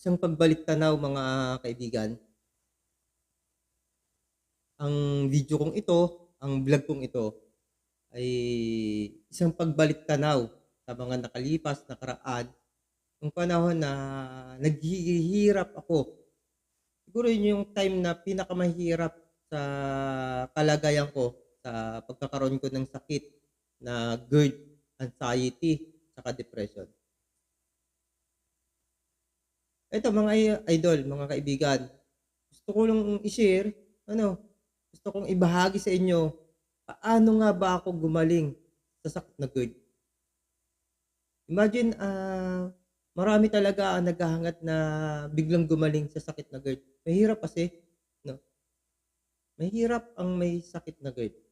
Isang pagbalik-tanaw mga kaibigan, ang video kong ito, ang vlog kong ito ay isang pagbalik-tanaw sa mga nakalipas, nakaraan, nung panahon na naghihirap ako. Siguro yun yung time na pinakamahirap sa kalagayan ko sa pagkakaroon ko ng sakit na GERD, anxiety, saka depression. Eto mga idol, mga kaibigan, gusto ko lang i-share, ano, gusto kong ibahagi sa inyo, paano nga ba ako gumaling sa sakit na GERD. Imagine, marami talaga ang naghahangad na biglang gumaling sa sakit na GERD. Mahirap kasi, 'no, mahirap ang may sakit na GERD.